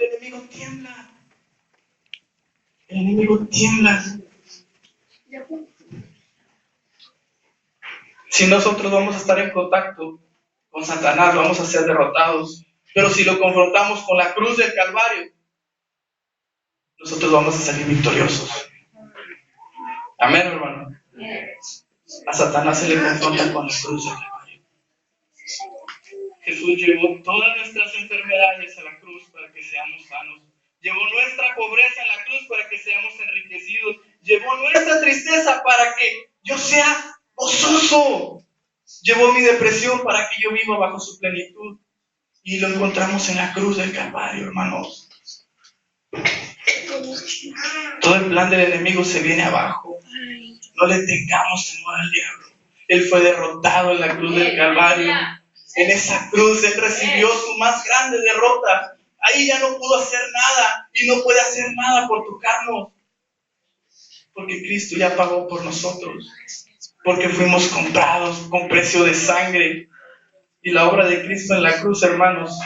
enemigo tiembla. El enemigo tiembla. Si nosotros vamos a estar en contacto con Satanás, vamos a ser derrotados. Pero si lo confrontamos con la cruz del Calvario, nosotros vamos a salir victoriosos. Amén, hermano. A Satanás se le confronta con la cruz del Calvario. Jesús llevó todas nuestras enfermedades a la cruz para que seamos sanos. Llevó nuestra pobreza en la cruz para que seamos enriquecidos. Llevó nuestra tristeza para que yo sea gozoso. Llevó mi depresión para que yo viva bajo su plenitud. Y lo encontramos en la cruz del Calvario, hermanos. Todo el plan del enemigo se viene abajo. No le tengamos temor al diablo. Él fue derrotado en la cruz del Calvario. En esa cruz Él recibió su más grande derrota. Ahí ya no pudo hacer nada y no puede hacer nada por tocarnos. Porque Cristo ya pagó por nosotros. Porque fuimos comprados con precio de sangre. Y la obra de Cristo en la cruz, hermanos,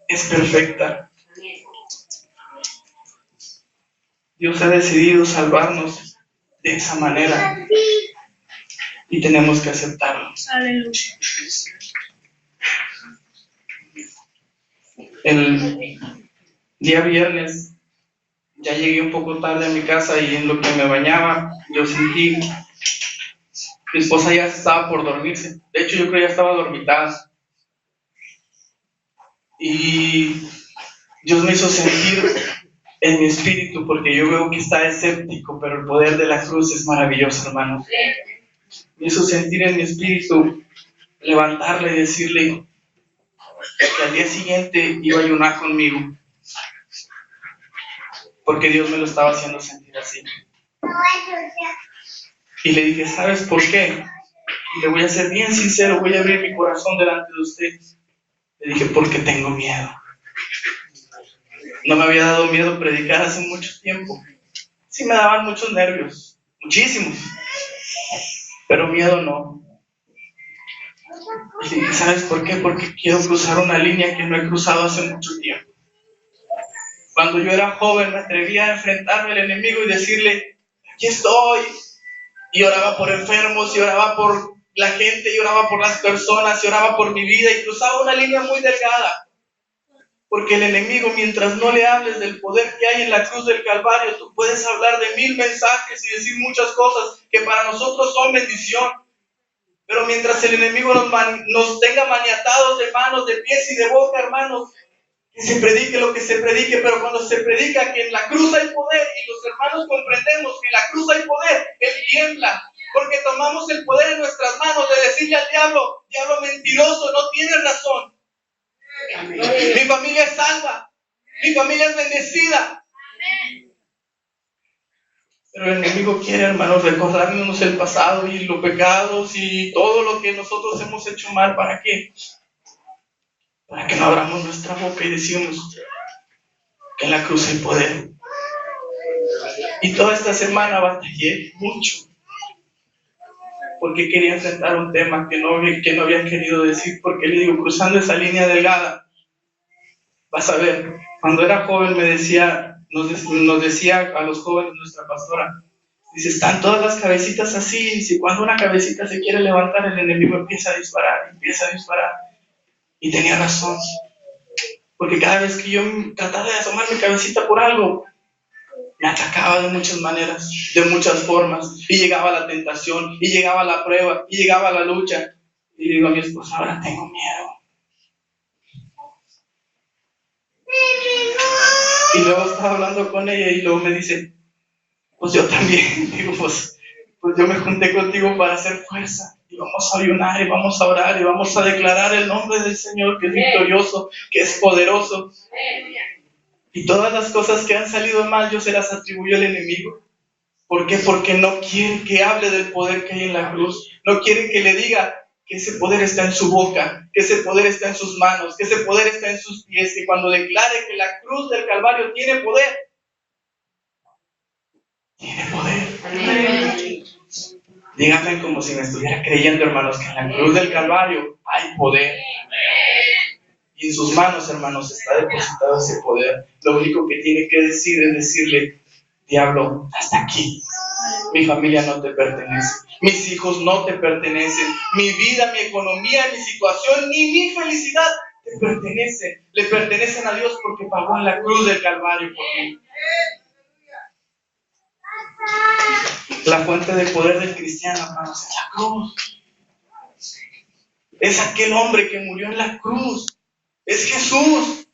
es perfecta. Dios ha decidido salvarnos de esa manera. Y tenemos que aceptarlo. Aleluya. El día viernes ya llegué un poco tarde a mi casa y en lo que me bañaba yo sentí, mi esposa ya estaba por dormirse. De hecho, yo creo que ya estaba dormitada. Y Dios me hizo sentir en mi espíritu, porque yo veo que está escéptico, pero el poder de la cruz es maravilloso, hermanos. Me hizo sentir en mi espíritu levantarle y decirle que al día siguiente iba a ayunar conmigo, porque Dios me lo estaba haciendo sentir así. Y le dije, ¿sabes por qué? Y le voy a ser bien sincero, voy a abrir mi corazón delante de usted. Le dije, porque tengo miedo. No me había dado miedo predicar hace mucho tiempo. Sí me daban muchos nervios, muchísimos, pero miedo no. Y le dije, ¿sabes por qué? Porque quiero cruzar una línea que no he cruzado hace mucho tiempo. Cuando yo era joven me atrevía a enfrentarme al enemigo y decirle, aquí estoy. Y oraba por enfermos, y oraba por la gente, y oraba por las personas, y oraba por mi vida, y cruzaba una línea muy delgada. Porque el enemigo, mientras no le hables del poder que hay en la cruz del Calvario, tú puedes hablar de 1000 mensajes y decir muchas cosas que para nosotros son bendición. Pero mientras el enemigo nos tenga maniatados de manos, de pies y de boca, hermanos, que se predique lo que se predique, pero cuando se predica que en la cruz hay poder y los hermanos comprendemos que en la cruz hay poder, Él tiembla. Porque tomamos el poder en nuestras manos de decirle al diablo, diablo mentiroso, no tienes razón. Mi familia es salva, mi familia es bendecida. Pero el enemigo quiere, hermanos, recordarnos el pasado y los pecados y todo lo que nosotros hemos hecho mal. ¿Para qué? Para que no abramos nuestra boca y decimos que en la cruz hay poder. Y toda esta semana batallé mucho, porque quería enfrentar un tema que no había querido decir, porque le digo, cruzando esa línea delgada, vas a ver, cuando era joven nos decía a los jóvenes nuestra pastora, dice, están todas las cabecitas así, si cuando una cabecita se quiere levantar, el enemigo empieza a disparar. Y tenía razón, porque cada vez que yo trataba de asomar mi cabecita por algo, me atacaba de muchas maneras, de muchas formas, y llegaba la tentación, y llegaba la prueba, y llegaba la lucha. Y digo a mi esposa, ahora tengo miedo. Y luego estaba hablando con ella y luego me dice, pues yo también. Digo, pues yo me junté contigo para hacer fuerza. Y vamos a ayunar, y vamos a orar, y vamos a declarar el nombre del Señor, que es victorioso, que es poderoso. Y todas las cosas que han salido mal, yo se las atribuyo al enemigo. ¿Por qué? Porque no quieren que hable del poder que hay en la cruz. No quieren que le diga que ese poder está en su boca, que ese poder está en sus manos, que ese poder está en sus pies, que cuando declare que la cruz del Calvario tiene poder, tiene poder. Amén. Díganme como si me estuviera creyendo, hermanos, que en la cruz del Calvario hay poder. Y en sus manos, hermanos, está depositado ese poder. Lo único que tiene que decir es decirle: diablo, hasta aquí. Mi familia no te pertenece. Mis hijos no te pertenecen. Mi vida, mi economía, mi situación, ni mi felicidad te pertenecen. Le pertenecen a Dios porque pagó en la cruz del Calvario por mí. La fuente de poder del cristiano, hermanos, es la cruz. Es aquel hombre que murió en la cruz. Es Jesús.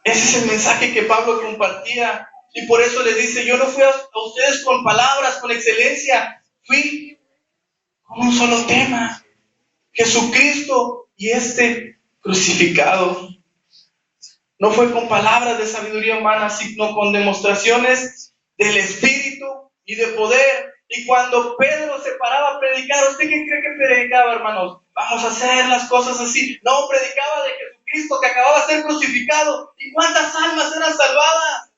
Ese es el mensaje que Pablo compartía. Y por eso les dice: yo no fui a ustedes con palabras, con excelencia. Fui con un solo tema: Jesucristo y este crucificado. No fue con palabras de sabiduría humana, sino con demostraciones del Espíritu y de poder. Y cuando Pedro se paraba a predicar, ¿usted qué cree que predicaba, hermanos? Vamos a hacer las cosas así. No, predicaba de Jesucristo que acababa de ser crucificado. ¿Y cuántas almas eran salvadas?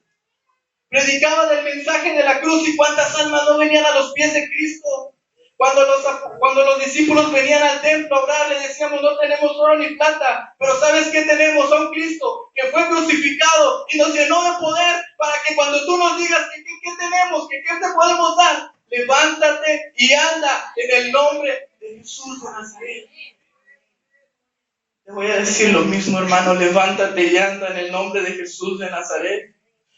Predicaba del mensaje de la cruz, y cuántas almas no venían a los pies de Cristo. Cuando los discípulos venían al templo a orar, le decíamos: no tenemos oro ni plata, pero ¿sabes qué tenemos? A un Cristo que fue crucificado y nos llenó de poder para que cuando tú nos digas ¿qué tenemos? ¿Qué te podemos dar? Levántate y anda en el nombre de Jesús de Nazaret. Te voy a decir lo mismo, hermano: levántate y anda en el nombre de Jesús de Nazaret.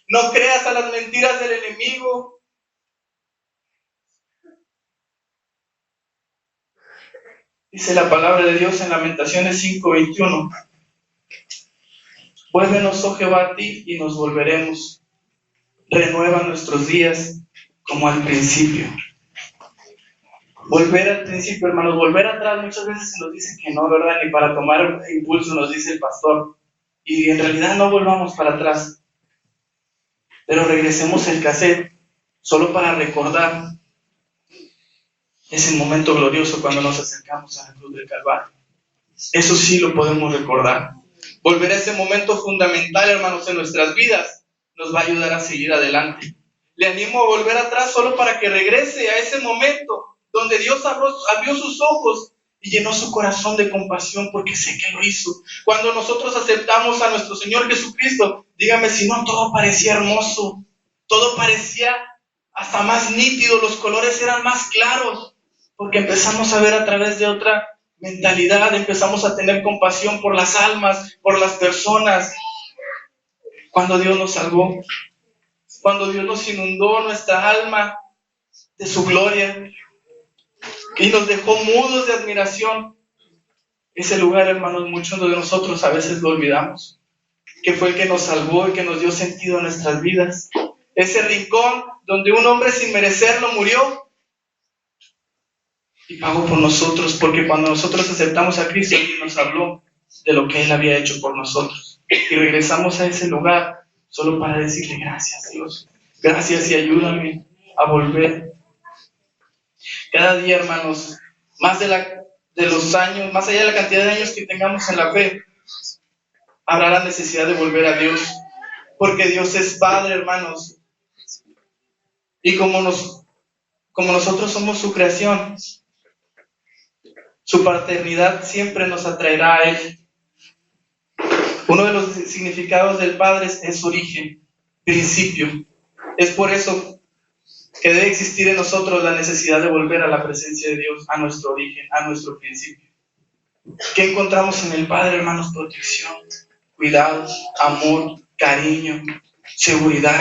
No creas a las mentiras del enemigo. Dice la palabra de Dios en Lamentaciones 5:21: vuélvenos, oh Jehová, a ti, y nos volveremos. Renueva nuestros días como al principio. Volver al principio, hermanos, volver atrás, muchas veces se nos dice que no, ¿verdad? Ni para tomar impulso, nos dice el pastor. Y en realidad no volvamos para atrás. Pero regresemos el cassette solo para recordar ese momento glorioso cuando nos acercamos a la cruz del Calvario. Eso sí lo podemos recordar. Volver a ese momento fundamental, hermanos, en nuestras vidas nos va a ayudar a seguir adelante. Le animo a volver atrás solo para que regrese a ese momento donde Dios abrió sus ojos y llenó su corazón de compasión, porque sé que lo hizo. Cuando nosotros aceptamos a nuestro Señor Jesucristo, dígame si no, todo parecía hermoso, todo parecía hasta más nítido, los colores eran más claros, porque empezamos a ver a través de otra mentalidad, empezamos a tener compasión por las almas, por las personas. Cuando Dios nos salvó, cuando Dios nos inundó nuestra alma de su gloria y nos dejó mudos de admiración, ese lugar, hermanos, muchos de nosotros a veces lo olvidamos, que fue el que nos salvó y que nos dio sentido a nuestras vidas. Ese rincón donde un hombre sin merecerlo murió y pagó por nosotros, porque cuando nosotros aceptamos a Cristo, Él nos habló de lo que Él había hecho por nosotros. Y regresamos a ese lugar solo para decirle: gracias, Dios, gracias, y ayúdame a volver. Cada día, hermanos, más de los años, más allá de la cantidad de años que tengamos en la fe, habrá la necesidad de volver a Dios, porque Dios es Padre, hermanos, y como nosotros somos su creación, su paternidad siempre nos atraerá a Él. Uno de los significados del Padre es origen, principio. Es por eso que debe existir en nosotros la necesidad de volver a la presencia de Dios, a nuestro origen, a nuestro principio. ¿Qué encontramos en el Padre, hermanos? Protección, cuidado, amor, cariño, seguridad.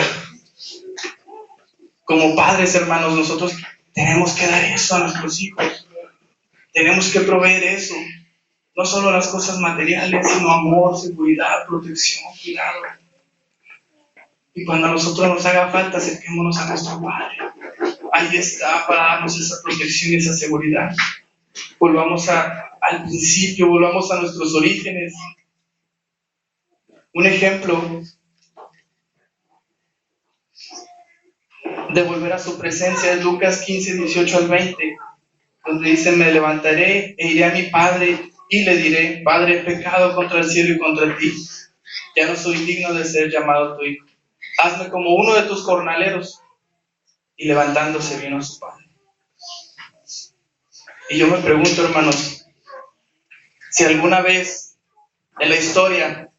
Como padres, hermanos, nosotros tenemos que dar eso a nuestros hijos. Tenemos que proveer eso. No solo las cosas materiales, sino amor, seguridad, protección, cuidado. Y cuando a nosotros nos haga falta, acerquémonos a nuestro Padre. Ahí está para darnos esa protección y esa seguridad. Volvamos al principio, volvamos a nuestros orígenes. Un ejemplo de volver a su presencia es Lucas 15, 18 al 20, donde dice: me levantaré e iré a mi Padre y le diré: Padre, he pecado contra el cielo y contra ti. Ya no soy digno de ser llamado tu hijo. Hazme como uno de tus jornaleros. Y levantándose vino a su padre. Y yo me pregunto, hermanos, si alguna vez En la historia,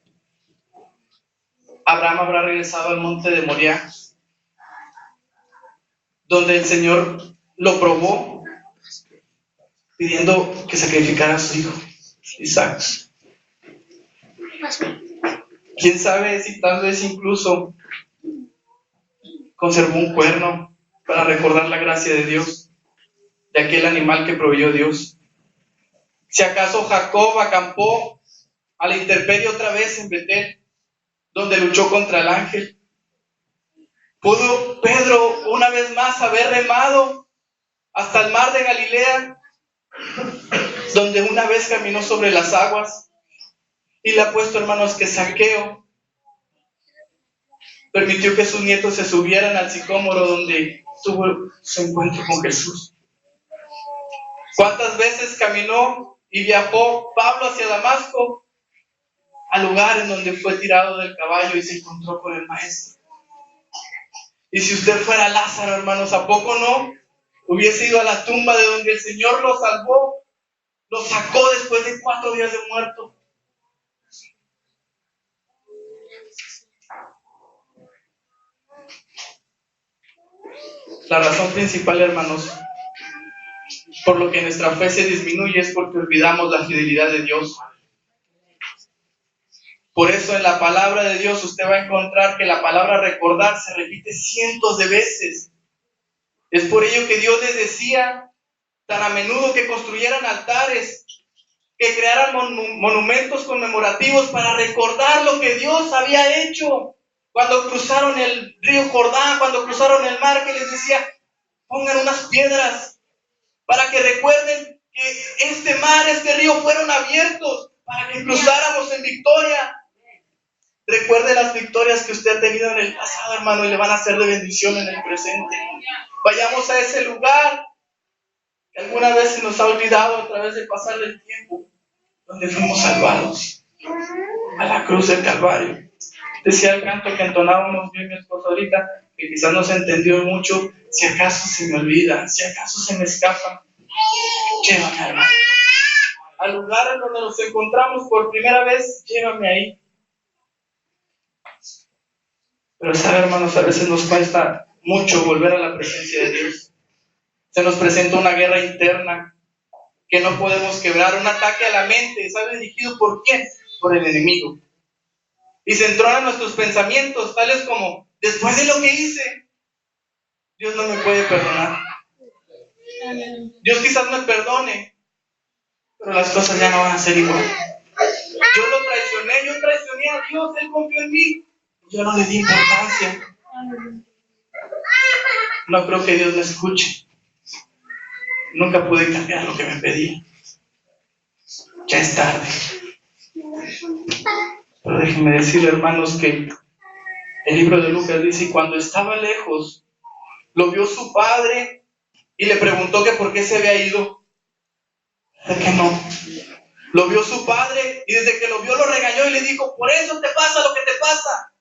Abraham habrá regresado al monte de Moriah, donde el Señor lo probó, pidiendo que sacrificara a su hijo, Isaac. Quién sabe si tal vez incluso conservó un cuerno para recordar la gracia de Dios, de aquel animal que proveyó Dios. Si acaso Jacob acampó a la intemperie otra vez en Betel, donde luchó contra el ángel. ¿Pudo Pedro una vez más haber remado hasta el mar de Galilea, donde una vez caminó sobre las aguas? Y le ha puesto, hermanos, que Zaqueo permitió que sus nietos se subieran al sicómoro donde tuvo su encuentro con Jesús. ¿Cuántas veces caminó y viajó Pablo hacia Damasco, al lugar en donde fue tirado del caballo y se encontró con el Maestro? Y si usted fuera Lázaro, hermanos, ¿a poco no hubiese ido a la tumba de donde el Señor lo salvó, lo sacó después de 4 días de muerto? La razón principal, hermanos, por lo que nuestra fe se disminuye es porque olvidamos la fidelidad de Dios. Por eso en la palabra de Dios usted va a encontrar que la palabra recordar se repite cientos de veces. Es por ello que Dios les decía tan a menudo que construyeran altares, que crearan monumentos conmemorativos para recordar lo que Dios había hecho. Cuando cruzaron el río Jordán, cuando cruzaron el mar, que les decía, pongan unas piedras para que recuerden que este mar, este río fueron abiertos para que cruzáramos en victoria. Recuerde las victorias que usted ha tenido en el pasado, hermano, y le van a ser de bendición en el presente. Vayamos a ese lugar que alguna vez se nos ha olvidado a través del pasar del tiempo, donde fuimos salvados, a la cruz del Calvario. Decía el canto que entonábamos bien mi esposo ahorita, que quizás no se entendió mucho. Si acaso se me olvida, si acaso se me escapa, llévame, hermano, al lugar en donde nos encontramos por primera vez, llévame ahí. Pero sabe, hermanos, a veces nos cuesta mucho volver a la presencia de Dios. Se nos presenta una guerra interna que no podemos quebrar, un ataque a la mente. ¿Sabe dirigido por quién? Por el enemigo. Y se entronan nuestros pensamientos, tales como, después de lo que hice, Dios no me puede perdonar. Dios quizás me perdone, pero las cosas ya no van a ser igual. Yo lo traicioné, yo traicioné a Dios, Él confió en mí. Yo no le di importancia. No creo que Dios me escuche. Nunca pude cambiar lo que me pedía. Ya es tarde. Pero déjenme decirle, hermanos, que el libro de Lucas dice, y cuando estaba lejos, lo vio su padre y le preguntó que por qué se había ido. ¿De qué no? Lo vio su padre y desde que lo vio lo regañó y le dijo, por eso te pasa lo que te pasa.